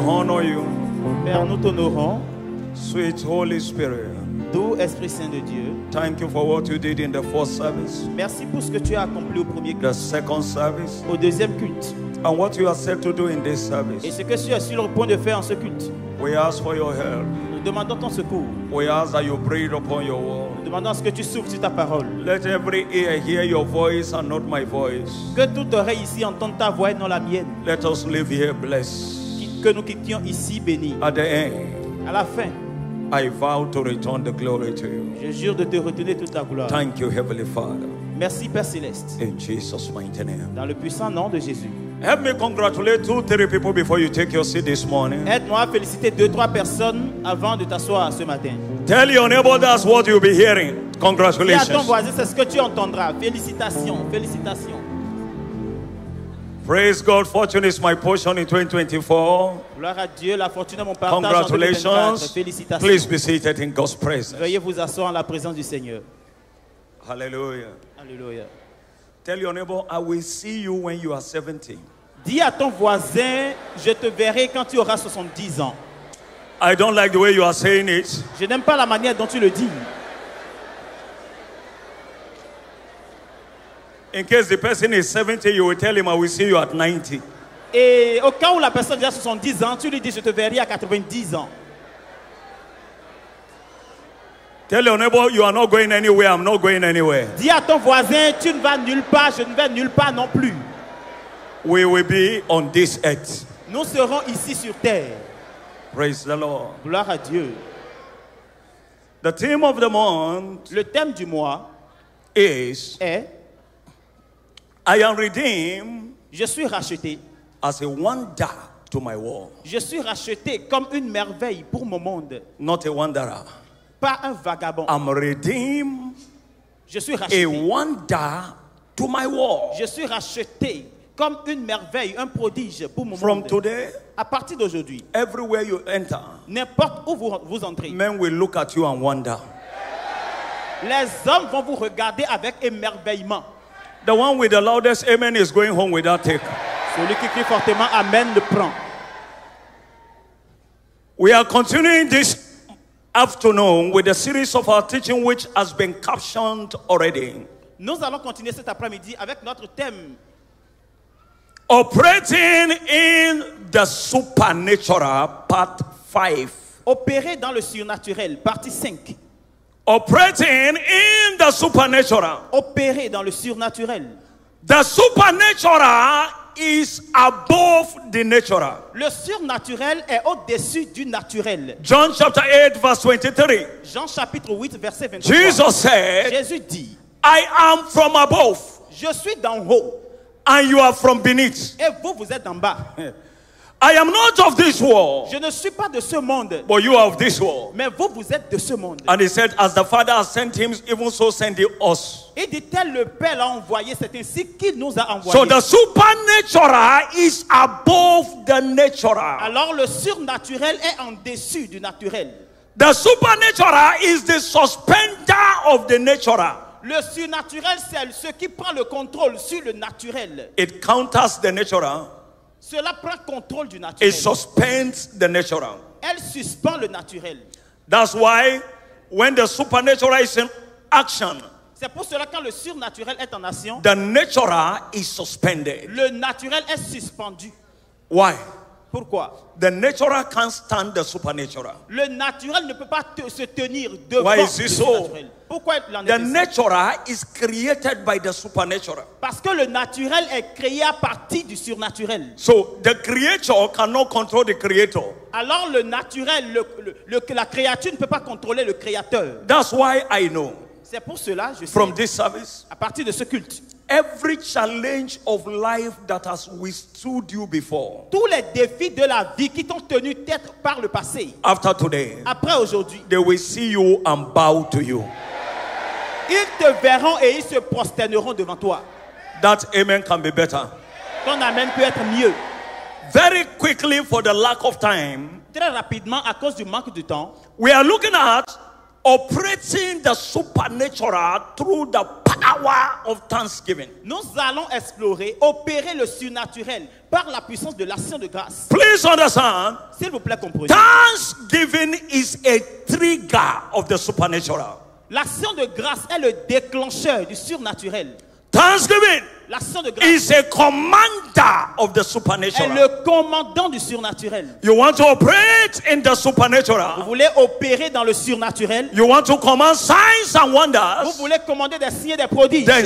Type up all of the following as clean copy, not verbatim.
honor you. Père, nous t'honorons. Sweet Holy Spirit. Doux Esprit Saint de Dieu. Thank you for what you did in the first service. Merci pour ce que tu as accompli au premier The culte, second service. au deuxième culte. And what you are set to do in this Et service. ce que tu es sur le point de faire en ce culte. We ask for your help. Nous demandons ton secours. We ask that you breathe upon your word. Nous demandons à ce que tu souffles sur ta parole. Let every ear hear your voice and not my voice. Que toute oreille ici entende ta voix et non la mienne. Let us live here blessed. Que nous quittions ici bénis. At the end, À la fin, I vow to return the glory to you. je jure de te retenir toute la gloire. Thank you, Heavenly Father. Merci Père Céleste. In Jesus' mighty name. Dans le puissant nom de Jésus. Help me congratulate 2-3 people before you take your seat this morning. Aide-moi à féliciter 2-3 personnes avant de t'asseoir ce matin. Tell your neighbor that's what you'll be hearing. Dis à ton Congratulations. voisin, c'est ce que tu entendras. Félicitations, félicitations. Praise God. Fortune is my portion in 2024. Gloire à Dieu, la fortune est mon partage en 2024. Congratulations. Félicitations. Please be seated in God's presence. Veuillez vous asseoir en la présence du Seigneur. Hallelujah. Alléluia. Tell your neighbor, I will see you when you are 70. Dis à ton voisin, je te verrai quand tu auras 70 ans. I don't like the way you are saying it. Je n'aime pas la manière dont tu le dis. In case the person is 70, you will tell him, I will see you at 90. Et au cas où la personne a déjà 70 ans, tu lui dis, je te verrai à 90 ans. Tell your neighbor, you are not going anywhere, I'm not going anywhere. Dis à ton voisin, tu ne vas nulle part, je ne vais nulle part non plus. We will be on this earth. Nous serons ici sur terre. Praise the Lord. Gloire à Dieu. The theme of the month Le thème du mois is est I am redeemed je suis racheté. as a wonder to my world. Je suis racheté comme une merveille pour mon monde. Not a wanderer. Pas un vagabond. I'm redeemed Je suis a racheté. wonder to my world. Je suis racheté comme une merveille, un prodige pour mon From monde. today, À partir d'aujourd'hui, everywhere you enter, n'importe où vous entrez, men will look at you and wonder. les hommes vont vous regarder avec émerveillement. The one with the loudest amen is going home without take. Celui qui crie fortement Amen le prend. We are continuing this afternoon with a series of our teaching which has been captioned already. Nous allons continuer cet après-midi avec notre thème Operating in the supernatural, part 5. Opérer dans le surnaturel, partie 5. Operating in the supernatural. Opérer dans le surnaturel. The supernatural is above the natural. Le surnaturel est au-dessus du naturel. John chapter 8 verse 23. Jean chapitre 8 verset 23. Jesus said, Jésus dit, I am from above je suis d'en haut and you are from beneath. et vous, vous êtes d'en bas. I am not of this world, Je ne suis pas de ce monde, but you are of this world. mais vous, vous êtes de ce monde. And he said, as the Father has sent him, even so send he us. Et dit-elle, le Père l'a envoyé, c'est ainsi qu'il nous a envoyés. So the supernatural is above the natural. Alors le surnaturel est en dessus du naturel. The supernatural is the suspender of the natural. Le surnaturel, c'est ce qui prend le contrôle sur le naturel. It counters the natural. Cela prend contrôle du naturel. It suspends the natural. Elle suspend le naturel. That's why when the supernatural is in action, C'est pour cela que quand le surnaturel est en action, the natural is suspended. le naturel est suspendu. Why? Pourquoi? The natural can't stand the supernatural. Le naturel ne peut pas se tenir devant Why le is it so? surnaturel. Pourquoi il en est The ainsi? natural is created by the supernatural. Parce que le naturel est créé à partir du surnaturel. So the creature cannot control the creator. Alors le naturel, la créature ne peut pas contrôler le créateur. That's why I know C'est pour cela, je sais, from this service, à partir de ce culte, every challenge of life that has withstood you before, tous les défis de la vie qui t'ont tenu tête par le passé, after today, après aujourd'hui, they will see you and bow to you. ils te verront et ils se prosterneront devant toi. That amen can be better. Ton amen peut être mieux. Very quickly, for the lack of time, Très rapidement, à cause du manque de temps, we are looking at operating the supernatural through the power of thanksgiving. Nous allons explorer, opérer le surnaturel par la puissance de l'action de grâce. Please understand, S'il vous plaît, comprenez. thanksgiving is a trigger of the supernatural. L'action de grâce est le déclencheur du surnaturel. Thanksgiving L'action de grâce is a commander of the est supernatural. le commandant du surnaturel. You want to operate in the Vous supernatural. voulez opérer dans le surnaturel. You want to command signs and Vous wonders. voulez commander des signes et des prodiges. Then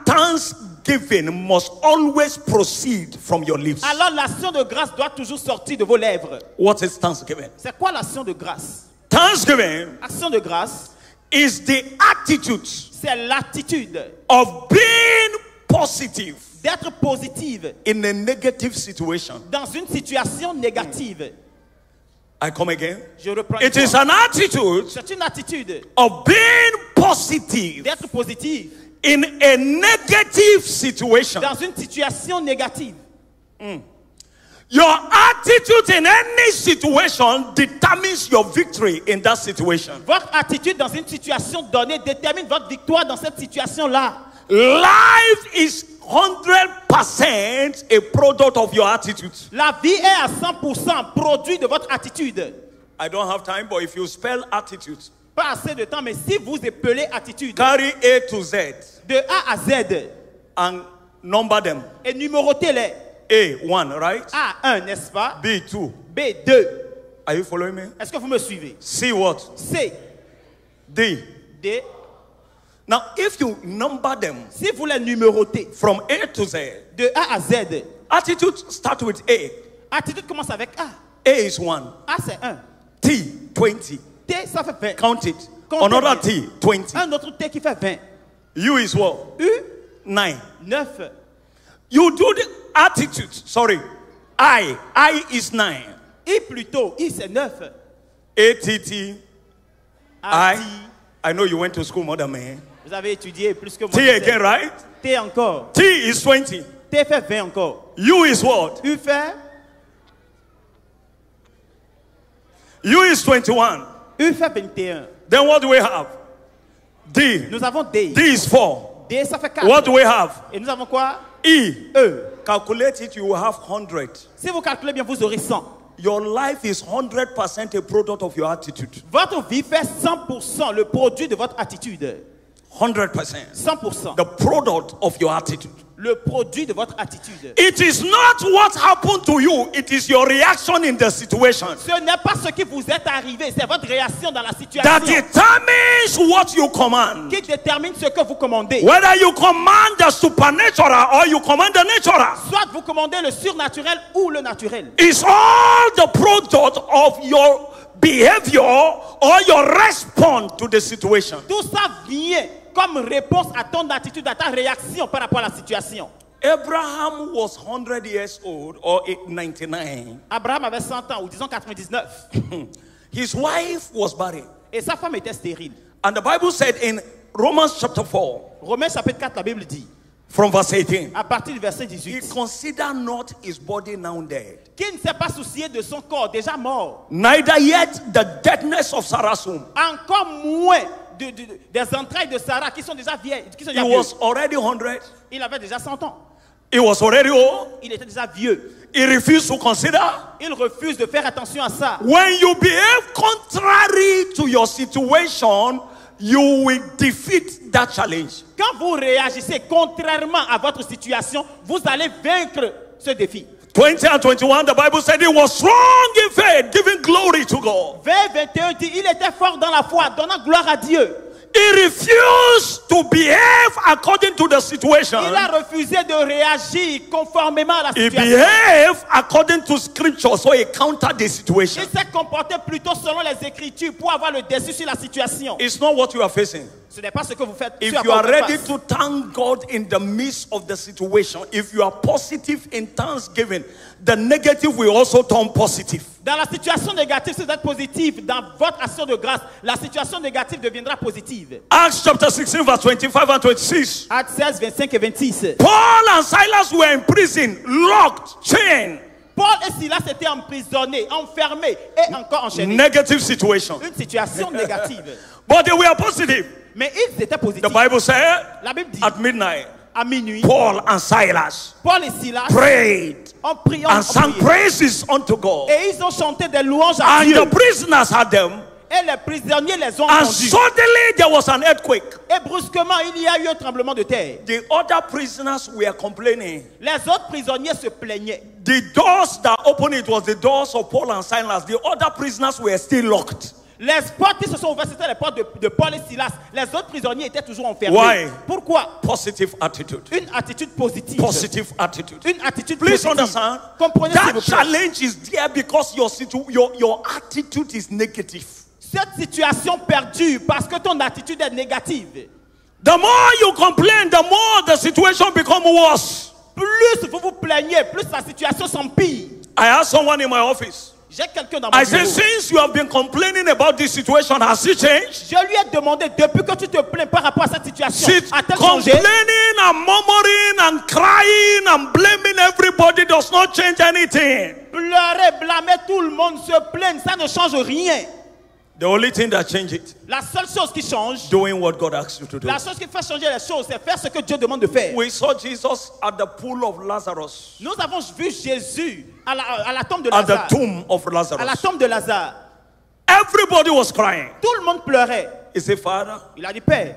thanksgiving must always proceed from your lips. Alors l'action de grâce doit toujours sortir de vos lèvres. What is thanksgiving? C'est quoi l'action de grâce? Thanksgiving Action de grâce, is the attitude c'est l'attitude of being positive d'être positive in a negative situation. dans une situation négative. I come again. Je reprends. It is an attitude C'est une attitude of being positive d'être positive in a negative situation. dans une situation négative. Your attitude in any situation determines your victory in that situation. Votre attitude dans une situation donnée détermine votre victoire dans cette situation-là. Life is 100% a product of your attitude. La vie est à 100% produit de votre attitude. I don't have time, but if you spell attitude, Pas assez de temps, mais si vous épelez attitude carry A to Z de A à Z and number them. et numérotez-les. A1, right? A1, n'est-ce pas? B2. B2. Are you following me? Est-ce que vous me suivez? C what? C, D. D. Now, if you number them Si vous les numérotez from A to Z, de A à Z, attitude start with A. attitude commence avec A. A is 1. A, c'est 1. T, 20. T, ça fait 20. Count it. Comptez Another bien. T, 20. Un autre T qui fait 20. U is what? U, 9. 9. You do the attitude. Sorry. I is 9. I plutôt, I c'est 9. A-T-T. A, I. I know you went to school more than me. Vous avez étudié plus que moi. T again, right? T encore. T is 20. T fait 20 encore. U is what? U fait, U is 21. U fait 21. Then what do we have? D. Nous avons D. D is 4. D, ça fait 4. What do we have? Et nous avons quoi? E. E. Calculate it, you will have 100. Si vous calculez bien, vous aurez 100. Your life is 100% a product of your attitude. Votre vie fait 100% le produit de votre attitude. 100%. 100%. The product of your attitude. Le produit de votre attitude. It is not what happened to you, it is your reaction in the situation Ce n'est pas ce qui vous est arrivé, c'est votre réaction dans la that situation determines what you command. qui détermine ce que vous commandez. Whether you command the supernatural or you command the natural, Soit vous commandez le surnaturel ou le naturel. it's all the product of your behavior or your response to the situation. Tout ça vient comme réponse à ton attitude, à ta réaction par rapport à la situation. Abraham was 100 years old or 99. Abraham avait 100 ans, ou disons 99. His wife was barren. Et sa femme était stérile. And the Bible said in Romans chapter 4, Romains chapitre 4, la Bible dit, from verse 18, à partir du verset he 18, considered not his body now dead, qui ne s'est pas soucié de son corps déjà mort, neither yet the deadness of Sarah's womb. encore moins des entrailles de Sarah qui sont déjà vieilles. Qui sont He déjà vieux. was already 100. Il avait déjà 100 ans. He was already old. Il était déjà vieux. He refused to consider. Il refuse de faire attention à ça. When you behave contrary to your situation, you will defeat that challenge. Quand vous réagissez contrairement à votre situation, vous allez vaincre ce défi. 20 and 21, the Bible said he was strong in faith, giving glory to God. 20-21 dit, il était fort dans la foi, donnant gloire à Dieu. He refused to behave according to the situation. Il a refusé de réagir conformément à la He situation. behaved according to scripture, so he countered the situation. Il s'est comporté plutôt selon les Écritures pour avoir le dessus sur la situation. It's not what you are facing. Ce n'est pas ce que vous faites. If ce à you quoi are vous faites ready face. to thank God in the midst of the situation, if you are positive in thanksgiving, the negative will also turn positive. Dans la situation négative, si vous êtes positif, dans votre action de grâce, la situation négative deviendra positive. Acts chapter 16, verse 25 and 26. Actes 16, 25 et 26. Paul and Silas were in prison, locked, chained. Paul et Silas étaient emprisonnés, enfermés et encore enchaînés. Negative situation. Une situation négative. But they were positive. Mais ils étaient The positifs. Bible said La Bible dit, at midnight, à minuit, Paul and Silas Paul et Silas prayed ont prié, and sang praises unto God. et ils ont chanté des louanges à And Dieu. the prisoners had them. Et les prisonniers les ont And entendus. suddenly there was an earthquake. Et brusquement, il y a eu un tremblement de terre. The other prisoners were complaining. Les autres prisonniers se plaignaient. The doors that opened, it was the doors of Paul and Silas. The other prisoners were still locked. Les portes qui se sont ouvertes, c'était les portes de Paul et Silas. Les autres prisonniers étaient toujours enfermés. Why? Pourquoi? Positive attitude. Une attitude positive. Positive attitude. Une attitude Please positive. understand. Comprenez s'il That vous plaît. challenge is there because your attitude is negative. Cette situation perdure parce que ton attitude est négative. The more you complain, the more the situation becomes worse. Plus vous vous plaignez, plus la situation s'empire. I asked someone in my office. J'ai quelqu'un dans mon I said, bureau. since you have been complaining about this situation, has it changed? Je lui ai demandé, depuis que tu te plains par rapport à cette situation, Sit a-t-elle changé? complaining and murmuring and crying and blaming everybody does not change anything. Pleurer, blâmer tout le monde, se plaindre, ça ne change rien. The only thing that changes it, La seule chose qui change, doing what God asks you to do. la chose qui fait changer les choses, c'est faire ce que Dieu demande de faire. We saw Jesus at the pool of Lazarus, Nous avons vu Jésus à la tombe de at the Lazare. tomb of À la Lazarus. tombe de Lazare. Everybody was crying. Tout le monde pleurait. He said, Father, Il a dit, Père,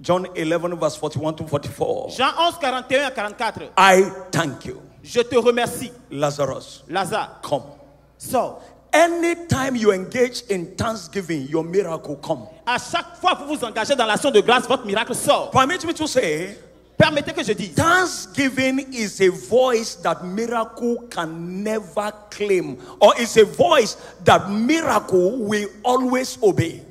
John 11, verse 41 to 44. Jean 11, 41 à 44. I thank you, Je te remercie, Lazarus. Lazare. Come. Sors. Anytime you engage in thanksgiving, your miracle come. À chaque fois que vous vous engagez dans l'action de grâce, votre miracle sort. Permit me to say, Permettez que je dise. thanksgiving is a voice that miracle can never claim, or it's a voice that miracle will always obey.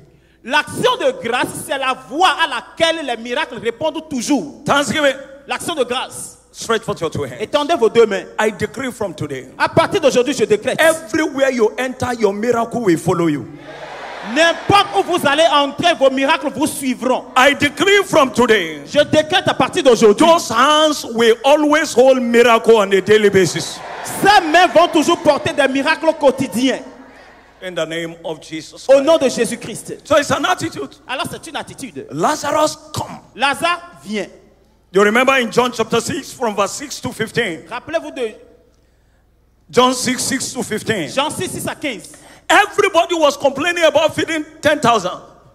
L'action de grâce, c'est la voix à laquelle les miracles répondent toujours. Thanksgiving. L'action de grâce. Stretch forth your two hands. Étendez vos deux mains. I decree from today, À partir d'aujourd'hui, je décrète. everywhere you enter, your miracle will follow you. N'importe où vous allez entrer, vos miracles vous suivront. I decree from today, Je décrète à partir d'aujourd'hui. those hands will always hold miracle on a daily basis. Ces mains vont toujours porter des miracles quotidiens. In the name of Jesus Au Christ. nom de Jésus-Christ. So it's an attitude. Alors c'est une attitude. Lazarus, come. Lazare vient. You remember in John chapter 6 from verse 6 to 15. Rappelez-vous de John 6, 6 to 15. Jean 6, 6 à 15. Everybody was complaining about feeding 10,000.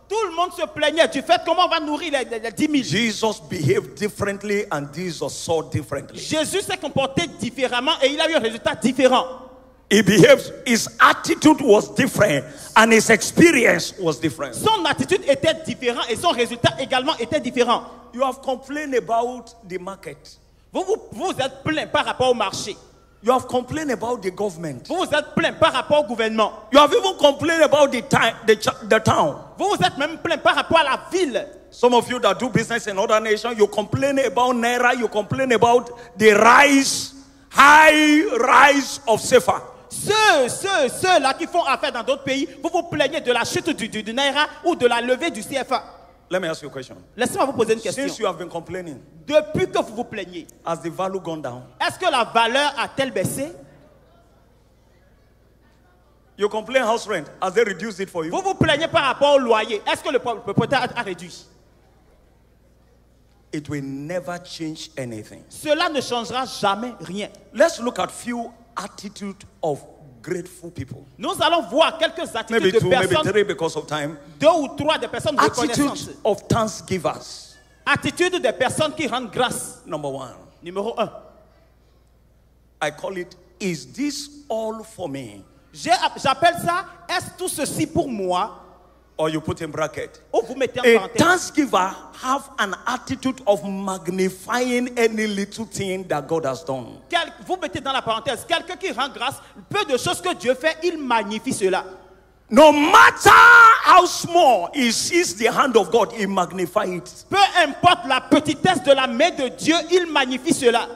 Tout le monde se plaignait du fait comment on va nourrir les 10 000. Jesus behaved differently and Jesus saw differently. Jésus s'est comporté différemment et il a eu un résultat différent. He behaved, his attitude was different and his experience was different. Son attitude était différente et son résultat également était différent. You have complained about the market. Vous êtes plaint par rapport au marché. You have complained about the government. Vous vous êtes plaint par rapport au gouvernement. You have even complained about the town. Vous vous êtes même plaint par rapport à la ville. Some of you that do business in other nations, you complain about Naira, you complain about the high rise of Sefa. Ceux-là qui font affaire dans d'autres pays, vous vous plaignez de la chute du Naira ou de la levée du CFA. Let me ask you a question. Laissez-moi vous poser une question. Since you have been complaining, Depuis que vous vous plaignez, has the value gone down? est-ce que la valeur a-t-elle baissé? You complain house rent, has they reduced it for you? Vous vous plaignez par rapport au loyer. Est-ce que le propriétaire a réduit? It will never change anything. Cela ne changera jamais rien. Let's look at few attitudes of grateful people. Nous allons voir quelques attitudes Maybe de two, maybe personnes, three because of time. 2 ou 3 des personnes reconnaissantes. Attitude of thanksgivers. Attitude des personnes qui rendent grâce. Number one, Numéro 1. I call it, is this all for me? J'appelle ça, est-ce tout ceci pour moi? Or you put in bracket. Ou vous mettez en A parenthèse. thanksgiver have an attitude of magnifying any little thing that God has done. Vous mettez dans la parenthèse, quelqu'un qui rend grâce, peu de choses que Dieu fait, il magnifie cela. No matter how small he sees the hand of God, he magnifies it. Peu importe la petitesse de la main de Dieu, il magnifie cela.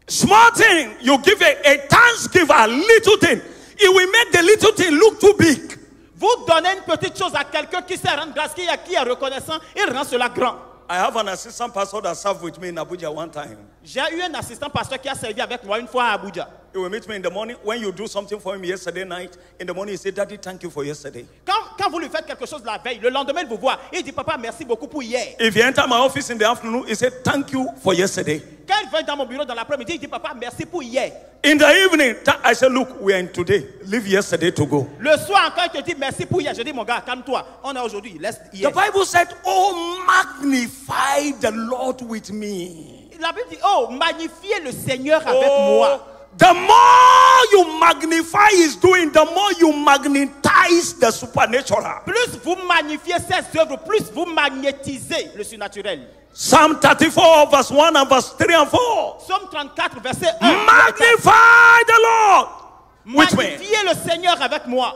Small thing, you give a thanksgiver, little thing, it will make the little thing look too big. Vous donnez une petite chose à quelqu'un qui sait rendre grâce, qui est reconnaissant, il rend cela grand. I have an assistant pastor that served with me in Abuja one time. J'ai eu un assistant pasteur qui a servi avec moi une fois à Abuja. He will meet me in the morning. When you do something for him yesterday night, in the morning he said, Daddy, thank you for yesterday. Quand vous lui faites quelque chose la veille, le lendemain il vous voit et il dit papa merci beaucoup pour hier. If he enter my office in the afternoon, he said, thank you for yesterday. Quand il vient dans mon bureau dans l'après-midi, il dit papa merci pour hier. In the evening, I said, look, we are in today. Leave yesterday to go. Le soir encore il te dit merci pour hier. Je dis mon gars, calme-toi. On est aujourd'hui, laisse hier. The Bible said, oh, magnify the Lord with me. La Bible dit oh, magnifiez le Seigneur avec moi. The more you magnify his doing, the more you magnetize the supernatural. Plus vous magnifiez ses œuvres, plus vous magnétisez le surnaturel. Psalm 34 verse 1 and verse 3 and 4. Psaume 34 verset 1. Magnify the Lord with me. Magnifiez le Seigneur avec moi.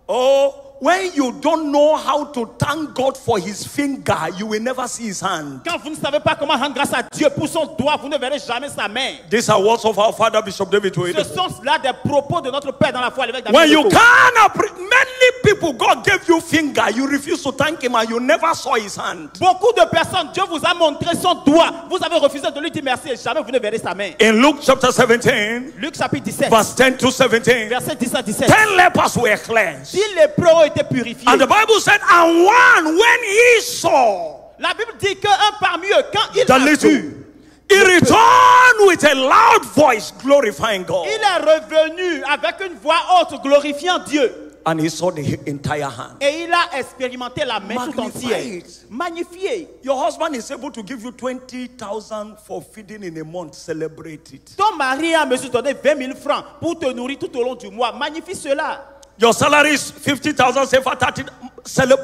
Oh, when you don't know how to thank God for his finger, you will never see his hand. Quand vous ne savez pas comment rendre grâce à Dieu pour son doigt, vous ne verrez jamais sa main. These are words of our father Bishop David Wade. Ce sont là des propos de notre Père dans la foi, l'évêque David. When you can't many people, God gave you finger, you refuse to thank him and you never saw his hand. Beaucoup de personnes, Dieu vous a montré son doigt. Vous avez refusé de lui dire merci et jamais vous ne verrez sa main. In Luke chapter 17, Luc chapitre 17, verse 10 to 17, verset 10 à 17. 10 lepers were cleansed. 10 lépreux ont été purifiés. And the Bible said, and one, when he saw La Bible dit qu'un parmi eux, quand il the a little, vu, he returned with a loud voice glorifying God. il est revenu avec une voix haute glorifiant Dieu. And he saw the entire hand. Et il a expérimenté la main tout entière. Magnifié. Your husband is able to give you 20,000 for feeding in a month. Celebrate it. Ton mari a mesure de donner 20 000 francs pour te nourrir tout au long du mois. Magnifie cela. Your salary is 50,000, say for 30.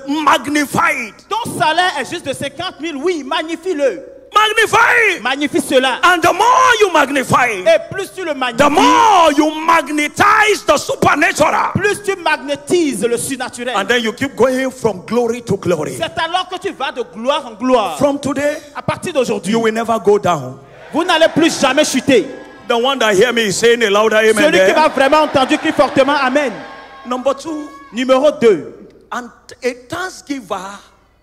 Magnify it. Ton salaire est juste de 50 000. Oui, magnifie-le. Magnify it. Magnifie cela. And the more you magnify it, Et plus tu le the magnifies, more you magnetize the supernatural. plus tu magnétises le surnaturel. And then you keep going from glory to glory. C'est alors que tu vas de gloire en gloire. From today, À partir d'aujourd'hui, you will never go down. vous n'allez plus jamais chuter. The one that hear me is saying a louder amen. Celui qui There. m'a vraiment entendu crie fortement Amen. Number 2, Numéro 2. and a thanksgiver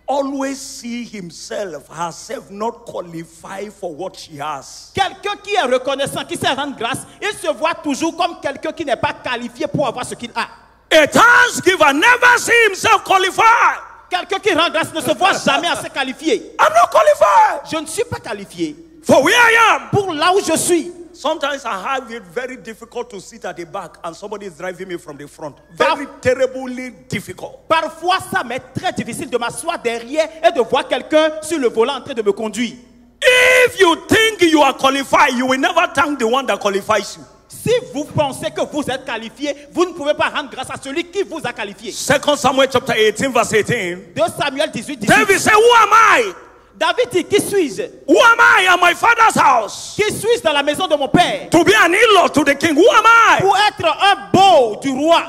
always see himself, herself not qualified for what she has. Quelqu'un qui est reconnaissant, qui sait rendre grâce, il se voit toujours comme quelqu'un qui n'est pas qualifié pour avoir ce qu'il a. A thanksgiver never see himself qualified. Quelqu'un qui rend grâce ne se voit jamais assez qualifié. I'm not qualified Je ne suis pas qualifié for where I am. pour là où je suis. Sometimes I have it very difficult to sit at the back and somebody is driving me from the front. Very terribly difficult. Parfois, ça m'est très difficile de m'asseoir derrière et de voir quelqu'un sur le volant en train de me conduire. If you think you are qualified, you will never thank the one that qualifies you. Si vous pensez que vous êtes qualifié, vous ne pouvez pas rendre grâce à celui qui vous a qualifié. 2 Samuel chapter 18 verse 18. 2 Samuel 18, 18. David said, who am I? David dit, qui suis-je? Who am I at my father's house? Qui suis-je dans la maison de mon père? To be an in-law to the king. Who am I? Pour être un beau du roi.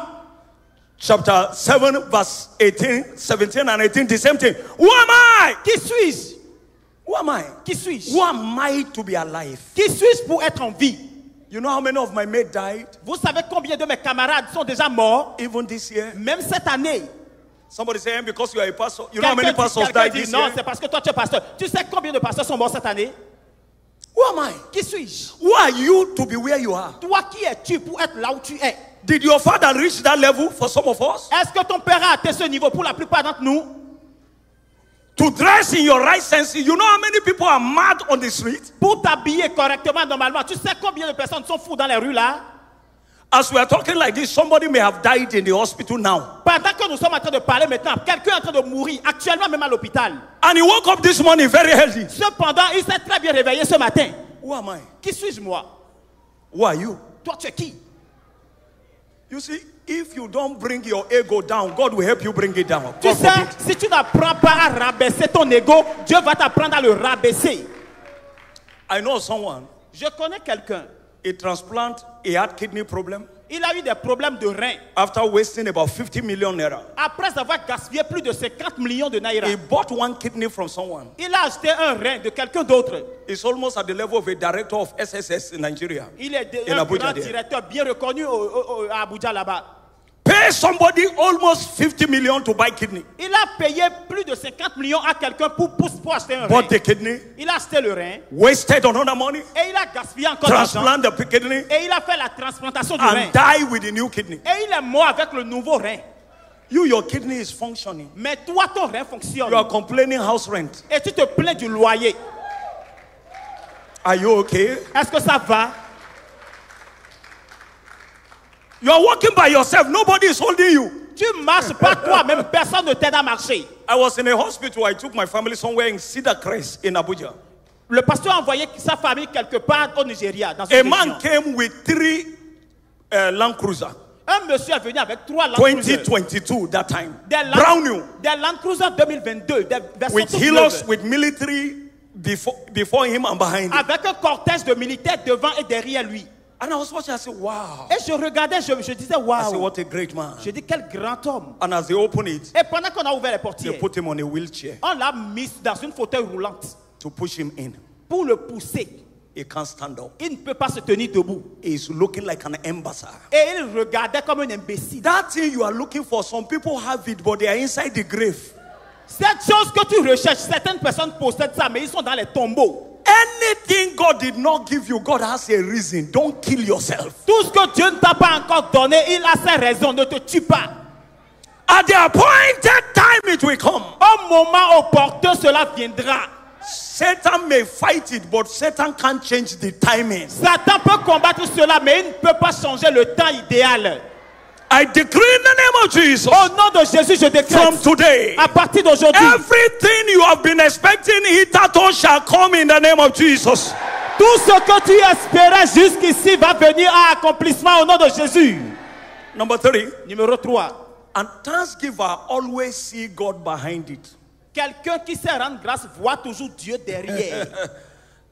Chapter 7 verse 18, 17 and 18, the same thing. Who am I? Qui suis-je? Who am I? Qui suis-je? Who am I to be alive? Qui suis-je pour être en vie? You know how many of my mates died? Vous savez combien de mes camarades sont déjà morts? Even this year? Même cette année. Somebody saying because you are a pastor. You know how many Quelqu'un pastors died dit, this non, year? c'est parce que toi tu es pasteur. Tu sais combien de pasteurs sont morts cette année? Who am I? Qui suis-je? Who are you to be where you are? Toi, qui es-tu pour être là où tu es? Did your father reach that level for some of us? Est-ce que ton père a atteint ce niveau pour la plupart d'entre nous? To dress in your right sense, you know how many people are mad on the street? Pour t'habiller correctement, normalement, tu sais combien de personnes sont fous dans les rues là? As we are talking like this, somebody may have died in the hospital now. Pendant que nous sommes en train de parler maintenant, quelqu'un est en train de mourir, actuellement même à l'hôpital. And he woke up this morning very healthy. Cependant, il s'est très bien réveillé ce matin. Who am I? Qui suis-je moi? Who are you? Toi, tu es qui? You see, if you don't bring your ego down, God will help you bring it down. Tu God sais, forbid. si tu n'apprends pas à rabaisser ton ego, Dieu va t'apprendre à le rabaisser. I know someone, Je connais quelqu'un. a transplant, he had kidney problem. Il a eu des problèmes de reins. After wasting about 50 million naira, Après avoir gaspillé plus de 50 millions de naira, he bought one kidney from someone. il a acheté un rein de quelqu'un d'autre. It's almost at the level of a director of SSS in Nigeria. Il est In un Abuja grand there. directeur bien reconnu à Abuja là-bas. pay somebody almost 50 million to buy kidney. Il a payé plus de 50 millions à quelqu'un pour acheter un rein. Bought the kidney, Il a acheté le rein wasted another money, et il a gaspillé encore l'argent. transplant the kidney, Et il a fait la transplantation du rein. and die with the new kidney. Et il est mort avec le nouveau rein. Your kidney is functioning. Mais toi, ton rein fonctionne. You are complaining house rent. Et tu te plains du loyer. Are you okay? Est-ce que ça va? You are walking by yourself. Nobody is holding you. Tu marches pas toi-même. Personne ne t'aide à marcher. I was in a hospital. I took my family somewhere in Cedar Crest in Abuja. Le pasteur a envoyé sa famille quelque part au Nigeria. Dans A une man région. came with 3 Land Cruiser. Un monsieur est venu avec 3 Land Cruiser. 2022 that time. Brand new. Des Land Cruiser 2022. Des versions With toutes healers, neuves. with military before him and behind him. Avec un cortège de militaires devant et derrière lui. And I was watching. I said, wow. Et je regardais, je disais, I said, waouh. what a great man. Je dis, quel grand homme. And as they opened it, Et pendant qu'on a ouvert les they portières, put him on a wheelchair on l'a mis dans une fauteuil roulante to push him in. pour le pousser. He can't stand up. Il ne peut pas se tenir debout. He's looking like an ambassador. Et il regardait comme un imbécile. That thing you are looking for, some people have it, but they are inside the grave. Cette chose que tu recherches, certaines personnes possèdent ça, mais ils sont dans les tombeaux. Anything God did not give you, God has a reason. Don't kill yourself. Tout ce que Dieu ne t'a pas encore donné, il a ses raisons. Ne te tue pas. At the appointed time it will come. Au moment opportun, cela viendra. Satan may fight it, but Satan can't change the timing. Satan peut combattre cela, mais il ne peut pas changer le temps idéal. I decree in the name of Jesus, Au nom de Jésus, je from décrète, today, à partir d'aujourd'hui, everything you have been expecting hitherto shall come in the name of Jesus. tout ce que tu espérais jusqu'ici va venir à accomplissement au nom de Jésus. Number 3, Numéro 3. and thanksgiver always see God behind it. Quelqu'un qui sait rendre grâce voit toujours Dieu derrière.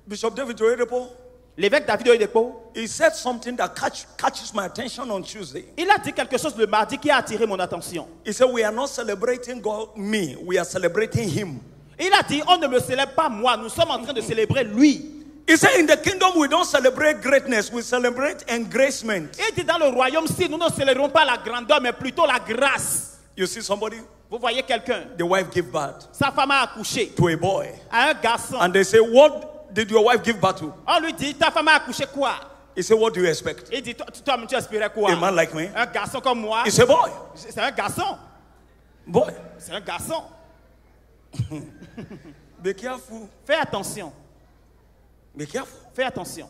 Bishop David Oyedepo, L'évêque David Oyedepo, he said something that catches my attention on Tuesday. il a dit quelque chose le mardi qui a attiré mon attention. He said, we are not celebrating God, me, we are celebrating him. Il a dit, on ne me célèbre pas moi, nous sommes en train de célébrer lui. He said, in the kingdom, we don't celebrate greatness, we celebrate engracement. Il dit, dans le royaume-ci, nous ne célébrons pas la grandeur, mais plutôt la grâce. You see somebody? Vous voyez quelqu'un, The wife give birth sa femme a accouché to a boy. à un garçon. And they say, what did your wife give birth to? On lui dit, ta femme a accouché quoi? He said, what do you expect? Il dit, toi, tu espérais quoi? A man like me? Un garçon comme moi. He said, boy. C'est un garçon. Boy. C'est un garçon. Be careful. Fais attention. Be careful. Fais attention.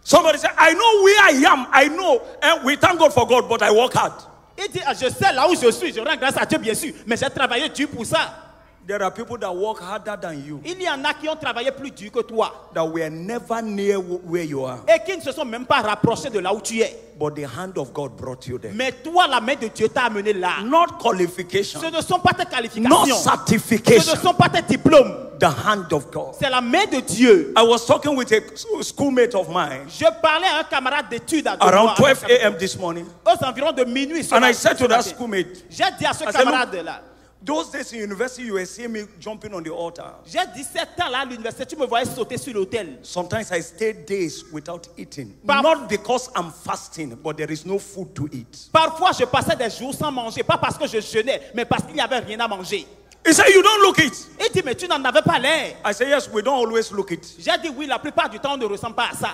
Somebody said, I know where I am. I know. And we thank God for God, but I work hard. Il dit, je sais là où je suis, je rends grâce à Dieu bien sûr, mais j'ai travaillé dur pour ça. There are people that work harder than you, Il y en a qui ont travaillé plus dur que toi that were never near where you are. et qui ne se sont même pas rapprochés de là où tu es. But the hand of God brought you there. Mais toi, la main de Dieu t'a amené là. Not qualification, Ce ne sont pas tes not qualifications. Ce ne certification. sont pas tes diplômes. The hand of God. C'est la main de Dieu. I was talking with a schoolmate of mine Je parlais à un camarade d'études à around 12 a.m. this morning. aux environs de minuit. And I said to that schoolmate, J'ai dit à ce I said, camarade-là, those days in university, you were seeing me jumping on the altar. j'ai 17 ans là à l'université, tu me voyais sauter sur l'autel. Sometimes I stayed days without eating. Parf- Not because I'm fasting, but there is no food to eat. Parfois, je passais des jours sans manger, pas parce que je jeûnais, mais parce qu'il n'y avait rien à manger. He said, you don't look it. Il dit, mais tu n'en avais pas l'air. I said, yes, we don't always look it. J'ai dit, oui, la plupart du temps, on ne ressemble pas à ça.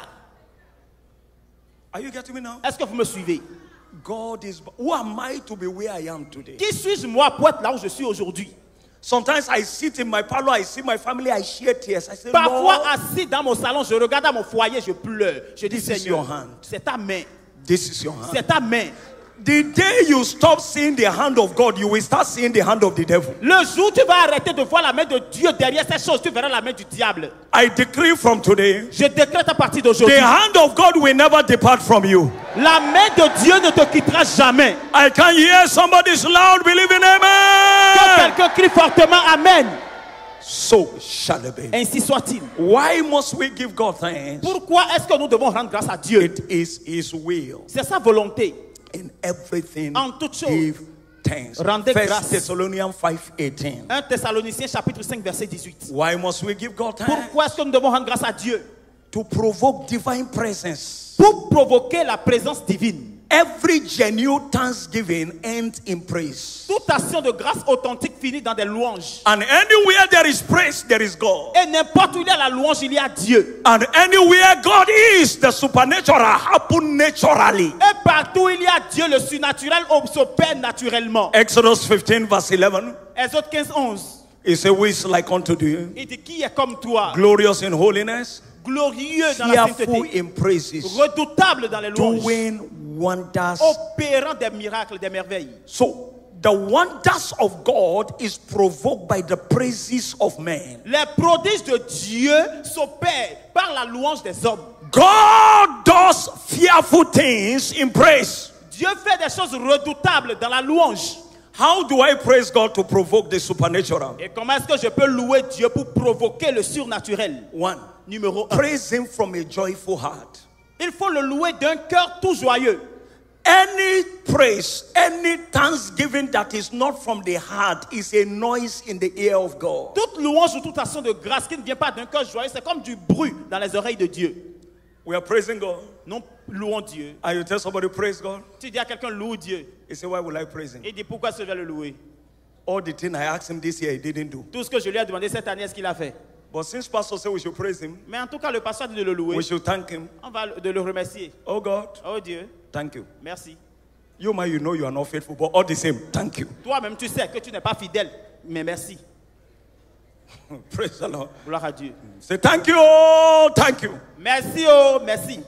Are you getting me now? Est-ce que vous me suivez? God is. Who am I to be where I am today? Qui suis-je, moi, pour être là où je suis aujourd'hui? Sometimes I sit in my parlor, I see my family, I shed tears. I say, Parfois, Lord, assis dans mon salon, je regarde à mon foyer, je pleure. Je dis, This is Seigneur, your hand. c'est ta main. this is your hand. C'est ta main. The day you stop seeing the hand of God, you will start seeing the hand of the devil. Le jour où tu vas arrêter de voir la main de Dieu derrière ces choses, tu verras la main du diable. I decree from today, Je décrète à partir the d'aujourd'hui, hand of God will never depart from you. la main de Dieu ne te quittera jamais. I can hear somebody's loud believing Que amen. quelqu'un crie fortement Amen. So shall it be. Ainsi soit-il. Why must we give God thanks? Pourquoi est-ce que nous devons rendre grâce à Dieu? It is His will. C'est sa volonté. In everything, En toutes choses, give thanks. rendez 1 grâce. Thessalonians 5:18. 1 Thessaloniciens chapitre 5 verset 18. Why must we give God thanks? Pourquoi est-ce que nous devons rendre grâce à Dieu? To provoke divine presence. Pour provoquer la présence divine. Every genuine thanksgiving ends in praise. Toute action de grâce authentique finit dans des louanges. And anywhere there is praise, there is God. Et n'importe où il y a la louange, il y a Dieu. And anywhere God is, the supernatural happen naturally. Et partout où il y a Dieu, le surnaturel s'opère naturellement. Exodus 15 verse 11. Exode 15, 11. He said, who is like unto thee? Il dit, qui est comme toi? Glorious in holiness, Glorieux dans la fearful sainteté, in praises, redoutable dans les louanges, doing wonders. opérant des miracles, des merveilles. So the wonders of God is provoked by the praises of men. Les prodiges de Dieu s'opèrent par la louange des hommes. God does fearful things in praise. Dieu fait des choses redoutables dans la louange. How do I praise God to provoke the supernatural? Et comment est-ce que je peux louer Dieu pour provoquer le surnaturel? One, Numéro 1. praise Him from a joyful heart. Il faut le louer d'un cœur tout joyeux. Any praise, any thanksgiving that is not from the heart is a noise in the ear of God. Toute louange ou toute action de grâce qui ne vient pas d'un cœur joyeux, c'est comme du bruit dans les oreilles de Dieu. We are praising God. Non, louons Dieu. And you tell somebody, praise God. Tu dis à quelqu'un, loue Dieu. He said, why will I praise Him? Il dit, pourquoi est-ce que je vais le louer? All the things I asked Him this year, He didn't do. Tout ce que je lui ai demandé cette année, est-ce qu'il a fait? But since Pastor said we should praise Him, Mais en tout cas, le pasteur dit de le louer. we should thank Him. On va de le remercier. Oh God, Oh Dieu, thank you. merci. You might you know you are not faithful, but all the same, thank you. Toi-même, tu sais que tu n'es pas fidèle, mais merci. Praise the Lord. Gloire à Dieu. Say thank you, oh, thank you. Merci, oh, merci.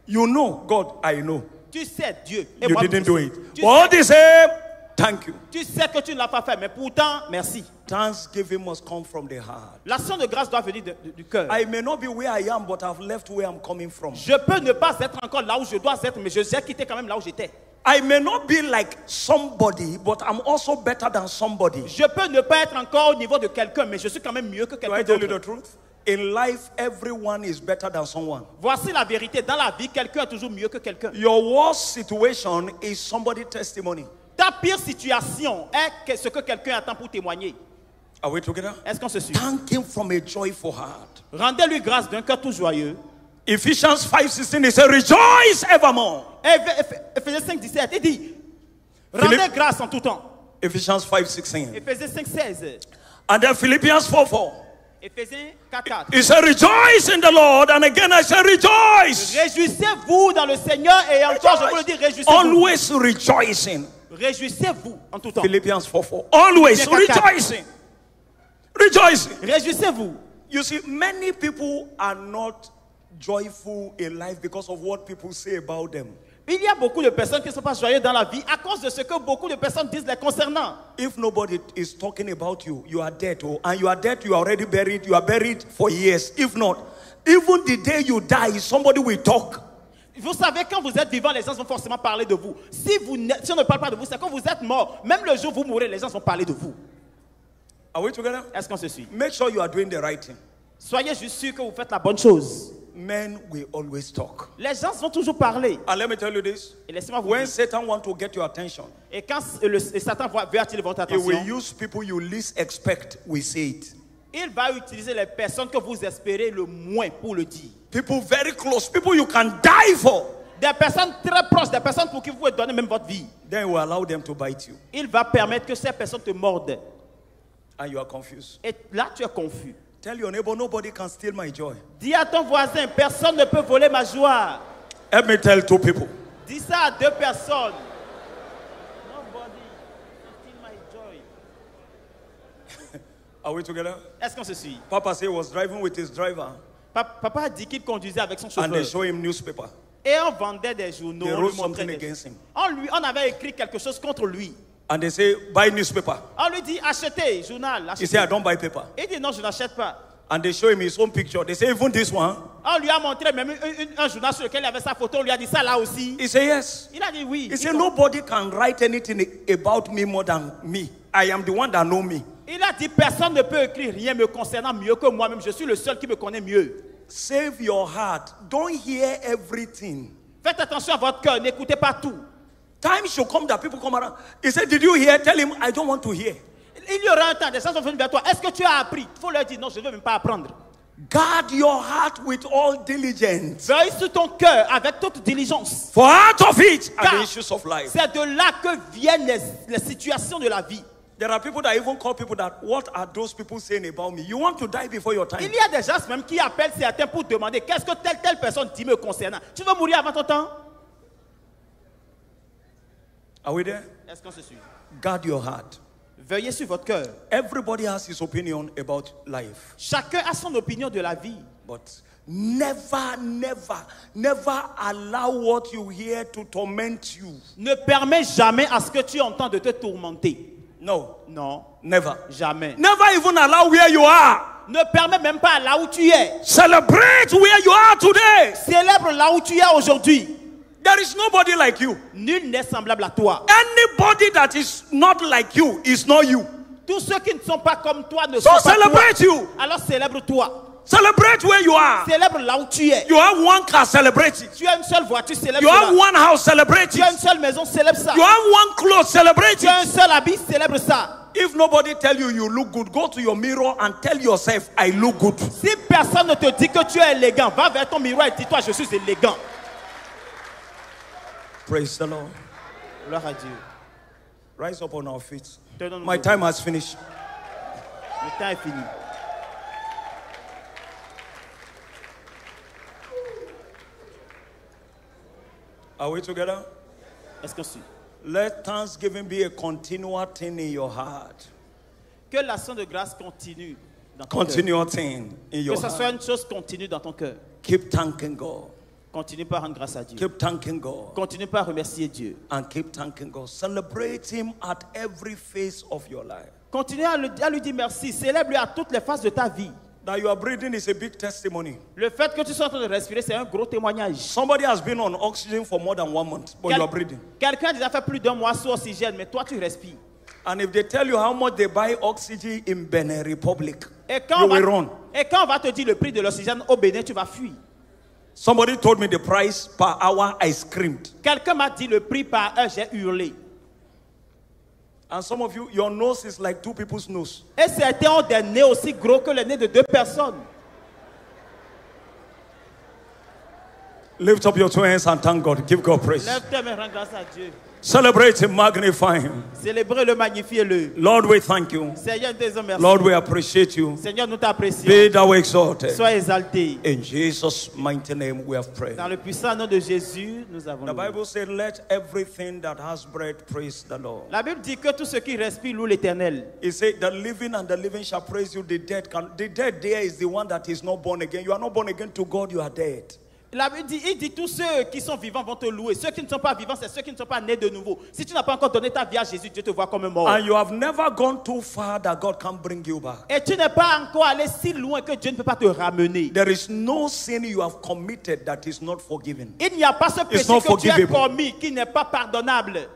You know, God, I know. Tu sais, Dieu. Et You moi, didn't tu do sais. it. Tu But all sais, the same, thank you. tu sais que tu ne l'as pas fait, mais pourtant, merci. Thanksgiving must come from the heart. L'action de grâce doit venir du cœur. I may not be where I am, but I've left where I'm coming from. Je peux ne pas être encore là où je dois être, mais j'ai quitté quand même là où j'étais. I may not be like somebody, but I'm also better than somebody. Je peux ne pas être encore au niveau de quelqu'un, mais je suis quand même mieux que Do I quelqu'un tell you the d'autre. truth? In life, everyone is better than someone. Voici la vérité. Dans la vie, quelqu'un est toujours mieux que quelqu'un. Your worst situation is somebody's testimony. Ta pire situation est ce que quelqu'un attend pour témoigner. Are we together? Est-ce qu'on se suit? Thank Him from a joyful heart. Rendez-lui grâce d'un cœur tout joyeux. Ephesians 5:16, it says, rejoice evermore. Éphésiens 5, 17, il dit, rendez grâce en tout temps. Ephesians 5:16. Éphésiens 5, 16. And then Philippians 4:4. Éphésiens 4, 4. It said, rejoice in the Lord. And again I say, rejoice. Réjouissez-vous dans le Seigneur et encore je vous le dis, réjouissez-vous. Always rejoicing. Réjouissez-vous en tout temps. Philippians 4:4. Always rejoicing. Rejoicing. Réjouissez-vous. You see, many people are not joyful in life because of what people say about them. Il y a beaucoup de personnes qui ne sont pas joyeuses dans la vie à cause de ce que beaucoup de personnes disent les concernant. If nobody is talking about you, you are dead. Oh, and you are dead, you are already buried. You are buried for years. If not, even the day you die, somebody will talk. Vous savez, quand vous êtes vivant, les gens vont forcément parler de vous. Si on ne parle pas de vous, c'est quand vous êtes mort. Même le jour où vous mourrez, les gens vont parler de vous. Are we together? Est-ce qu'on se suit? Make sure you are doing the right thing. Soyez juste sûr que vous faites la bonne chose. Men will always talk. Les gens vont toujours parler. And let me tell you this. Et laissez-moi vous When dire. Satan wants to get your attention, Et quand Satan veut attirer votre he will attention, use people you least expect, we say it. il va utiliser les personnes que vous espérez le moins pour le dire. People very close, people you can die for. Des personnes très proches, des personnes pour qui vous pouvez donner même votre vie. Then he will allow them to bite you. Il va permettre que ces personnes te mordent. And you are confused. Et là, tu es confus. Tell your neighbor, nobody can steal my joy. Dis à ton voisin, personne ne peut voler ma joie. Let me tell two people. Dis ça à deux personnes. Nobody can steal my joy. Are we together? Est-ce qu'on se suit? Papa said he was driving with his driver Papa a dit qu'il conduisait avec son and they chauffeur. show him newspaper. Et on vendait des journaux. They On, wrote lui montrait something des- against him. on avait écrit quelque chose contre lui. And they say, buy newspaper. On lui dit, achetez, journal, He achetez. said, I don't buy paper. Il dit, non, je n'achète pas. And they show him his own picture. They say, even this one. On lui a montré même un journal sur lequel il y avait sa photo. On lui a dit ça là aussi. He said, yes. Il a dit oui. He said, nobody can write anything about me more than me. I am the one that know me. Il a dit, personne ne peut écrire rien me concernant mieux que moi-même. Je suis le seul qui me connaît mieux. Save your heart. Don't hear everything. Faites attention à votre cœur. N'écoutez pas tout. Time should come that people come around. He said, did you hear? Tell him, I don't want to hear. Il y aura un temps, des gens sont venus vers toi. Est-ce que tu as appris? Il faut leur dire, non, je ne veux même pas apprendre. Guard your heart with all diligence. Veille sur ton cœur avec toute diligence. For out of it are Car the issues of life. c'est de là que viennent les situations de la vie. There are people that even call people that, what are those people saying about me? You want to die before your time. Il y a des gens même qui appellent certains pour demander qu'est-ce que telle personne dit me concernant. Tu veux mourir avant ton temps? Are we there? Est-ce qu'on se suit? Guard your heart. Veillez sur votre cœur. Everybody has his opinion about life. Chacun a son opinion de la vie. But never, never, never allow what you hear to torment you. Ne permets jamais à ce que tu entends de te tourmenter. No, Non, never. jamais. Never even allow where you are. Ne permets même pas là où tu es. Celebrate where you are today. Célèbre là où tu es aujourd'hui. There is nobody like you. Nul n'est semblable à toi. Anybody that is not like you is not you. Tous ceux qui ne sont pas comme toi ne So sont pas celebrate toi. you. Alors célèbre-toi. Celebrate where you are. Célèbre là où tu es. You have one car, celebrate it. Tu as une seule voiture, célèbre You have cela. one house, celebrate Tu as une it. seule maison, célèbre ça. You have one clothes, celebrate Tu as un it. seul habit, célèbre ça. If nobody tell you you look good, go to your mirror and tell yourself, I look good. Si personne ne te dit que tu es élégant, va vers ton miroir et dis-toi, je suis élégant. Praise the Lord. Gloire à Dieu. Rise up on our feet. Tenons-nous My debout. time has finished. Le temps est fini. Are we together? Est-ce qu'on suit? Let thanksgiving be a continual thing in your heart. Que l'action de grâce continue dans ton cœur. Continual thing in your Que ce soit heart. une chose continue dans ton cœur. Keep thanking God. Continue par rendre grâce à Dieu. Keep thanking God. Continue par remercier Dieu. And keep thanking God. Celebrate Him at every phase of your life. Continue à lui dire merci. Célèbre-lui à toutes les phases de ta vie. That you are breathing is a big testimony. Le fait que tu sois en train de respirer, c'est un gros témoignage. Somebody has been on oxygen for more than 1 month, but you are breathing. Quelqu'un a déjà fait plus d'1 mois sous oxygène, mais toi tu respires. And if they tell you how much they buy oxygen in Benin Republic, Et you quand, will run. on va te dire le prix de l'oxygène au Bénin, tu vas fuir. Somebody told me the price per hour, I screamed. Quelqu'un m'a dit le prix par heure, j'ai hurlé. And some of you, your nose is like 2 people's nose. Et certains ont des nez aussi gros que les nez de 2 personnes. Lift up your 2 hands and thank God. Give God praise. Lève tes mains, rends grâce à Dieu. Celebrate Him, magnify Him. Célébrez-le, magnifiez-le. Lord, we thank you. Seigneur, nous te disons merci. Lord, we appreciate you. Seigneur, nous t'apprécions. Be thou exalted. Sois exalté. In Jesus' mighty name we have prayed. Dans le puissant nom de Jésus, nous avons The loué. Bible said, let everything that has breath praise the Lord. La Bible dit que tout ce qui respire loue l'Éternel. It said, the living and the living shall praise you. The dead there is the one that is not born again. You are not born again to God, you are dead. La Bible dit, il dit tous ceux qui sont vivants vont te louer. Ceux qui ne sont pas vivants, c'est ceux qui ne sont pas nés de nouveau. Si tu n'as pas encore donné ta vie à Jésus, Dieu te voit comme un mort. And you have never gone too far that God can bring you back. Et tu n'es pas encore allé si loin que Dieu ne peut pas te ramener. There is no sin you have committed that is not forgiven. Il n'y a pas ce péché not que tu as forgivable. commis qui n'est pas pardonnable.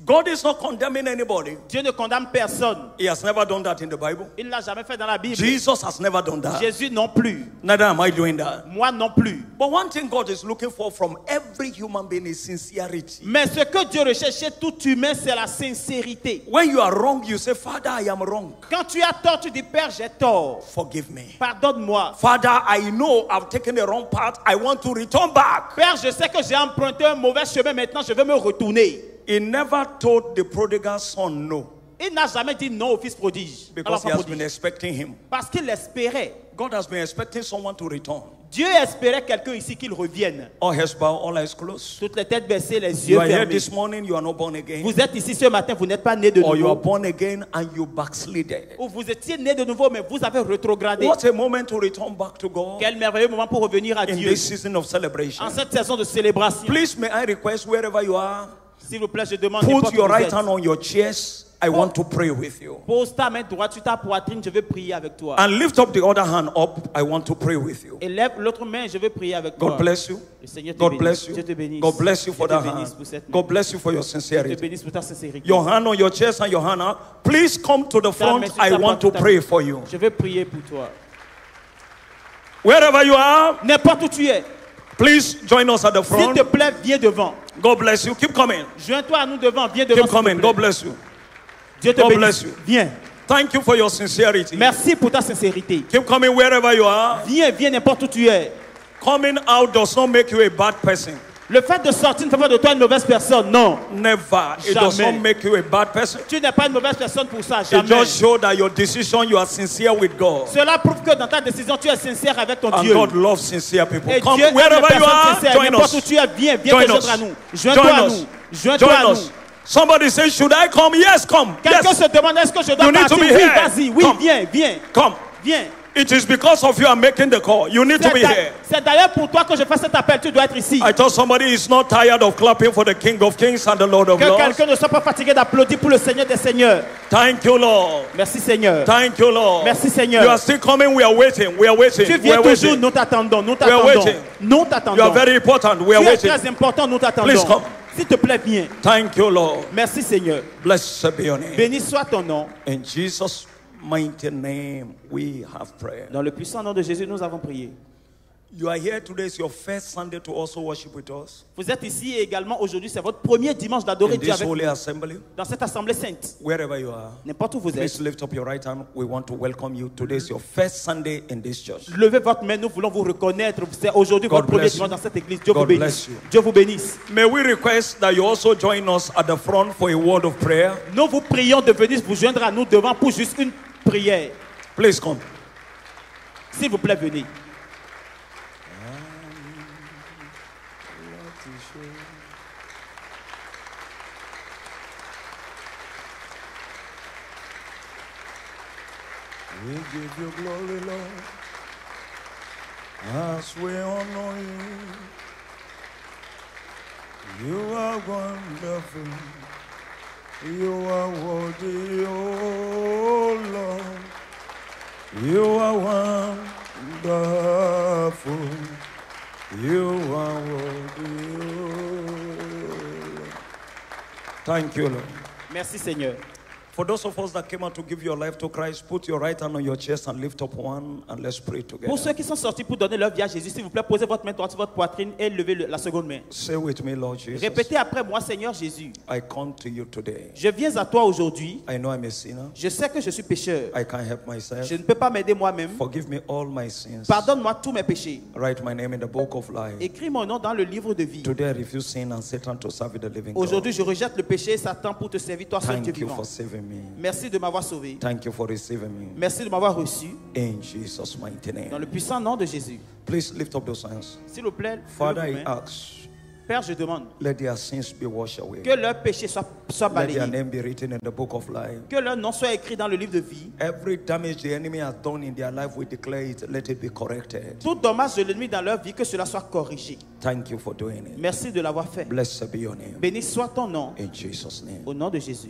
God is not condemning anybody. Dieu ne condamne personne. He has never done that in the Bible. Il ne l'a jamais fait dans la Bible. Jesus has never done that. Jésus non plus. Neither am I doing that. Moi non plus. But one thing God is looking for from every human being is sincerity. Mais ce que Dieu recherche chez tout humain, c'est la sincérité. When you are wrong, you say, Father, I am wrong. Quand tu as tort, tu dis, Père, j'ai tort. Forgive me. Pardonne-moi. Father, I know I've taken the wrong path. I want to return back. Père, je sais que j'ai emprunté un mauvais chemin. Maintenant, je veux me retourner. He never told the prodigal son no, Il n'a jamais dit non au fils prodige. because he Alors, has been expecting him. parce qu'il espérait. God has been expecting someone to return. Dieu espérait quelqu'un ici qu'il revienne. All heads bowed, all eyes closed. Toutes les têtes baissées, les You yeux are here fermés. this morning, you are not born again. Vous êtes ici ce matin, vous n'êtes pas né de Or you are nouveau. born again and you backslided. Ou vous étiez né de nouveau, mais vous avez rétrogradé. What a moment to return back to God Quel merveilleux moment pour revenir à in Dieu. this season of celebration. En cette saison de célébration. Please, may I request wherever you are, S'il vous plaît, je demande put n'importe où your vous right êtes. hand on your chest. I want to pray with you. Pose ta main droite sur ta poitrine, je veux prier avec toi. And lift up the other hand up. I want to pray with you. Et lève l'autre main, je veux prier avec toi. God bless you. Le Seigneur te God bénisse. bless you. Dieu te bénisse. God bless you for Dieu that te bénisse hand. pour cette main. God bless you for your Dieu te sincerity. bénisse pour ta sincérité. Your hand on your chest and your hand out. Please come to the Ta main front. sur I ta want to poitrine. pray for you. Je veux prier pour toi. Wherever you are, N'importe où tu es, please join us at the s'il front. te plaît, viens devant. God bless you. Keep coming. Joins-toi à nous devant, viens devant. Keep s'il te coming. plaît. God bless you. Dieu te God bénisse. bless you. Viens. Thank you for your sincerity. Merci pour ta sincérité. Keep coming wherever you are. Viens n'importe où tu es. Coming out does not make you a bad person. Le fait de sortir ne fait pas de toi une mauvaise personne, non. Never. It does not make you a bad person. Tu n'es pas une mauvaise personne pour ça, It jamais. just shows that your decision, you are sincere with God. Cela prouve que dans ta décision, tu es sincère avec ton And Dieu. God loves sincere people. Et Come Dieu aime les wherever you personnes are, sincères. join N'importe où us. tu es, viens te Join joindre us. à nous. Joins-toi à nous. Joins-toi à Join nous. us. Somebody say, should I come? Yes, come. Quelqu'un Yes. se demande, est-ce que je dois You need partir? to be Oui, here. vas-y. Oui, Come. viens. Come. Viens. It is because of you I'm making the call. You need to be here. C'est d'ailleurs pour toi que je fais cet appel. Tu dois être ici. I thought somebody is not tired of clapping for the King of Kings and the Lord of Que Lords. quelqu'un ne soit pas fatigué d'applaudir pour le Seigneur des Seigneurs. Thank you, Lord. Merci Seigneur. Thank you, Lord. Merci, Seigneur. You are still coming. We are waiting. We are waiting. Tu We viens are toujours, waiting. nous t'attendons. Nous We are t'attendons. waiting. Nous You are t'attendons. very important. We are Tu es waiting. très important, nous Please t'attendons. come. S'il te plaît, viens. Thank you, Lord. Merci Seigneur. Blessed be your name. Béni soit ton nom. In Jesus' mighty name, we have prayer. Dans le puissant nom de Jésus, nous avons prié. You are here today. It's your first Sunday to also worship with us Vous êtes ici et également aujourd'hui, c'est votre premier dimanche d'adorer in Dieu this avec holy nous, assembly. dans cette assemblée sainte. Wherever you are, N'importe où vous please êtes, lift up your right hand. We want to welcome you. Today is your first Sunday in this church. levez votre main, nous voulons vous reconnaître. C'est aujourd'hui God votre premier bless dimanche you. dans cette église. Dieu vous God bénisse. bless you. Dieu vous bénisse. May we request that you also join us at the front for a word of prayer. Nous vous prions de venir vous joindre à nous devant pour juste une prière. Please come. S'il vous plaît, venez. We give you glory, Lord, as we honor you. You are wonderful. You are worthy, oh Lord. You are wonderful. You are worthy, oh Lord. Thank you, Lord. Merci Seigneur. For those of us that came out to give your life to Christ, put your right hand on your chest and lift up one and let's pray together. Pour ceux qui sont sortis pour donner leur vie à Jésus, s'il vous plaît, posez votre main droite sur votre poitrine et levez la seconde main. Say with me, Lord Jesus. Répétez après moi, Seigneur Jésus. I come to you today. Je viens à toi aujourd'hui. I know I'm a sinner. Je sais que je suis pécheur. I can't help myself. Je ne peux pas m'aider moi-même. Forgive me all my sins. Pardonne-moi tous mes péchés. Write my name in the book of life. Écris mon nom dans le livre de vie. Today I refuse sin and Satan to serve the living God. Aujourd'hui, je rejette le péché et Satan pour te servir, toi seul Dieu Thank you vivant. for saving me. Merci de m'avoir sauvé. Thank you for receiving me. Merci de m'avoir reçu. In Jesus' mighty Dans name. le puissant nom de Jésus. Please lift up those hands. S'il vous plaît, Father, levez I vos mains. ask, Père, je demande let their sins be washed away. que leur péché soit Let their balayé. name be written in the book of life. Que leur nom soit écrit dans le livre de vie. Every damage the enemy has done in their life, we declare it, let it be corrected. Tout dommage de l'ennemi dans leur vie, que cela soit corrigé. Thank you for doing it. Merci de l'avoir fait. Blessed be your name. Béni soit ton nom. In Jesus' name. Au nom de Jésus.